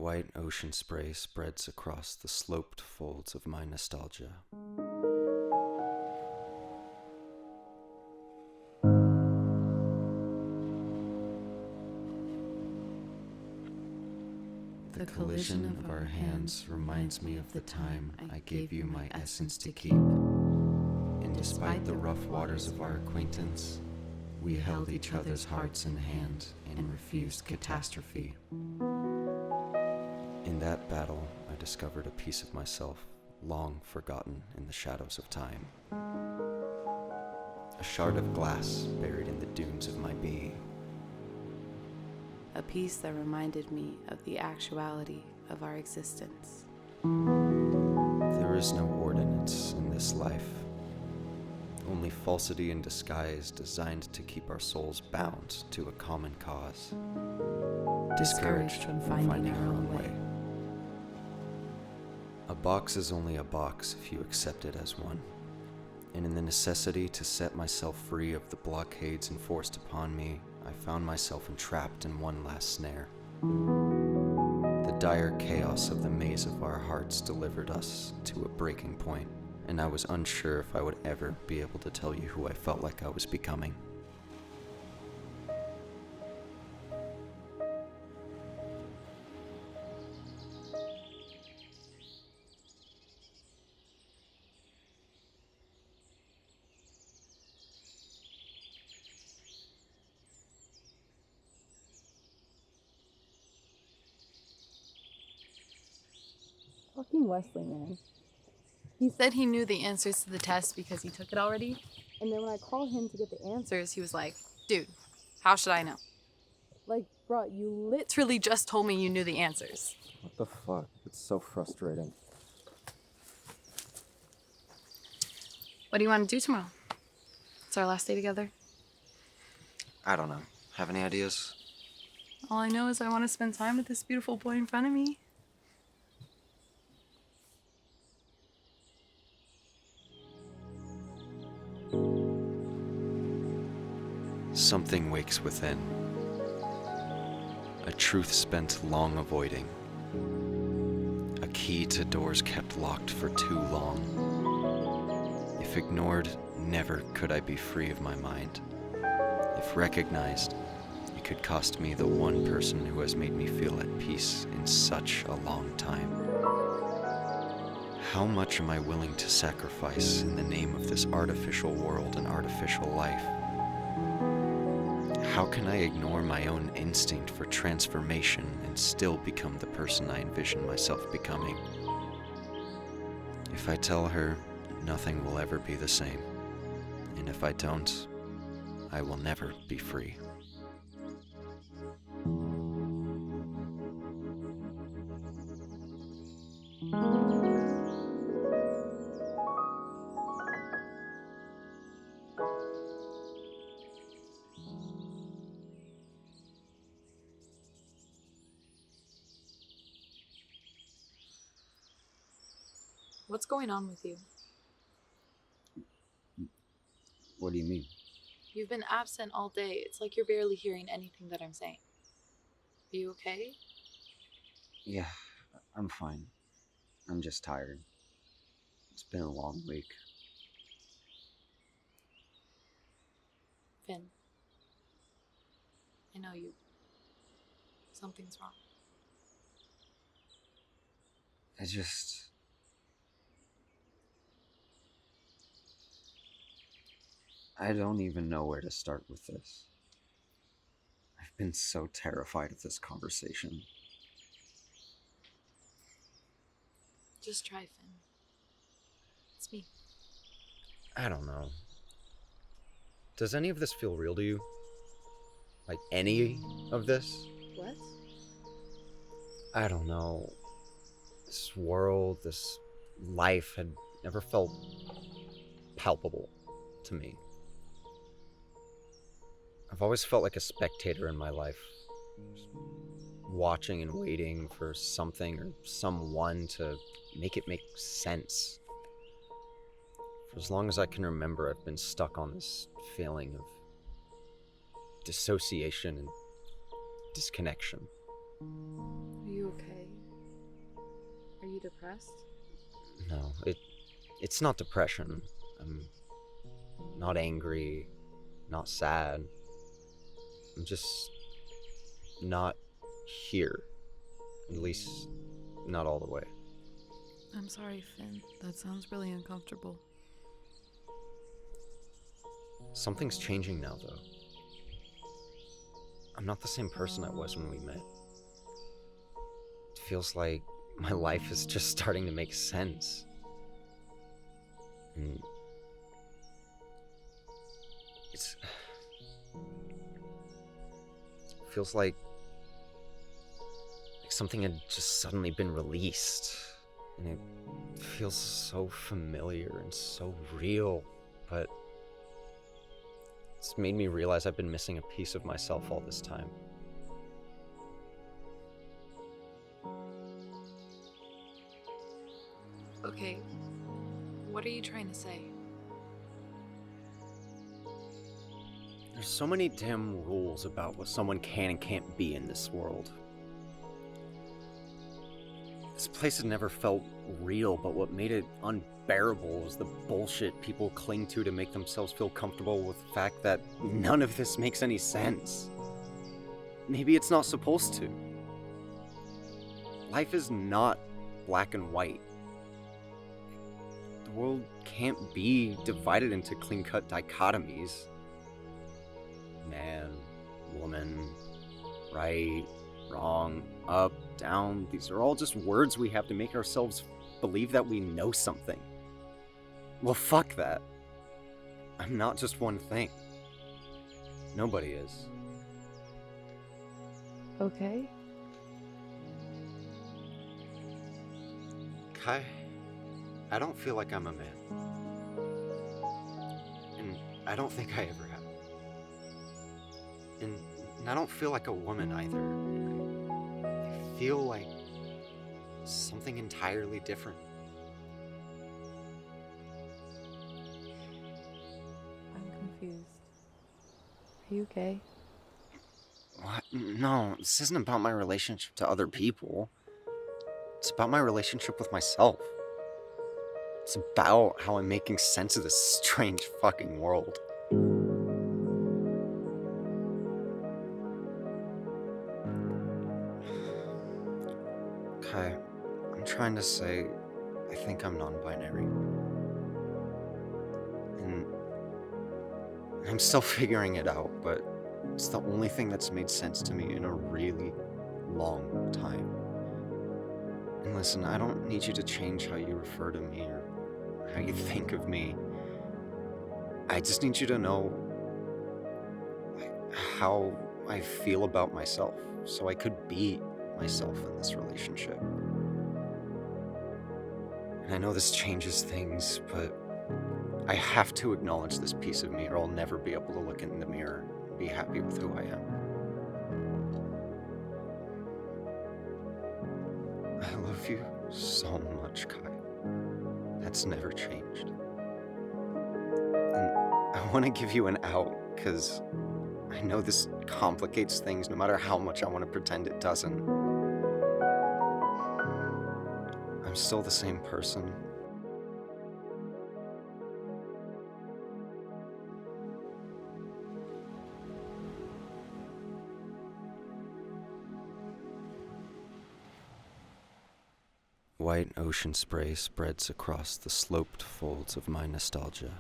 White ocean spray spreads across the sloped folds of my nostalgia. The collision of our hands reminds me of the time I gave you my essence to keep. And despite the rough waters of our acquaintance, we held each other's hearts in hand and refused catastrophe. In that battle, I discovered a piece of myself long forgotten in the shadows of time. A shard of glass buried in the dunes of my being. A piece that reminded me of the actuality of our existence. There is no ordinance in this life, only falsity in disguise designed to keep our souls bound to a common cause, discouraged from finding our own way. A box is only a box if you accept it as one, and in the necessity to set myself free of the blockades enforced upon me, I found myself entrapped in one last snare. The dire chaos of the maze of our hearts delivered us to a breaking point, and I was unsure if I would ever be able to tell you who I felt like I was becoming. Fucking Wesley, man. He said he knew the answers to the test because he took it already. And then when I called him to get the answers, he was like, dude, how should I know? Like, bro, you literally just told me you knew the answers. What the fuck? It's so frustrating. What do you want to do tomorrow? It's our last day together. I don't know. Have any ideas? All I know is I want to spend time with this beautiful boy in front of me. Something wakes within. A truth spent long avoiding. A key to doors kept locked for too long. If ignored, never could I be free of my mind. If recognized, it could cost me the one person who has made me feel at peace in such a long time. How much am I willing to sacrifice in the name of this artificial world and artificial life? How can I ignore my own instinct for transformation and still become the person I envision myself becoming? If I tell her, nothing will ever be the same. And if I don't, I will never be free. What's going on with you? What do you mean? You've been absent all day. It's like you're barely hearing anything that I'm saying. Are you okay? Yeah, I'm fine. I'm just tired. It's been a long week. Finn, I know you. Something's wrong. I don't even know where to start with this. I've been so terrified of this conversation. Just try, Finn. It's me. I don't know. Does any of this feel real to you? Like any of this? What? I don't know. This world, this life had never felt palpable to me. I've always felt like a spectator in my life, just watching and waiting for something or someone to make it make sense. For as long as I can remember, I've been stuck on this feeling of dissociation and disconnection. Are you okay? Are you depressed? No, it's not depression. I'm not angry, not sad. I'm just not here. At least, not all the way. I'm sorry, Finn. That sounds really uncomfortable. Something's changing now, though. I'm not the same person I was when we met. It feels like my life is just starting to make sense. And it feels like something had just suddenly been released. And it feels so familiar and so real, but it's made me realize I've been missing a piece of myself all this time. Okay, what are you trying to say? There's so many damn rules about what someone can and can't be in this world. This place had never felt real, but what made it unbearable was the bullshit people cling to make themselves feel comfortable with the fact that none of this makes any sense. Maybe it's not supposed to. Life is not black and white. The world can't be divided into clean-cut dichotomies. Man, woman, right, wrong, up, down. These are all just words we have to make ourselves believe that we know something. Well, fuck that. I'm not just one thing. Nobody is. Okay. Kai, I don't feel like I'm a man. And I don't think I ever have. And I don't feel like a woman either. I feel like something entirely different. I'm confused. Are you okay? What? No, this isn't about my relationship to other people. It's about my relationship with myself. It's about how I'm making sense of this strange fucking world. Kai, I'm trying to say I think I'm non-binary. And I'm still figuring it out, but it's the only thing that's made sense to me in a really long time. And listen, I don't need you to change how you refer to me or how you think of me. I just need you to know how I feel about myself, so I could be myself in this relationship. And I know this changes things, but I have to acknowledge this piece of me or I'll never be able to look in the mirror and be happy with who I am. I love you so much, Kai. That's never changed. And I want to give you an out, because I know this complicates things no matter how much I want to pretend it doesn't. I'm still the same person. White ocean spray spreads across the sloped folds of my nostalgia.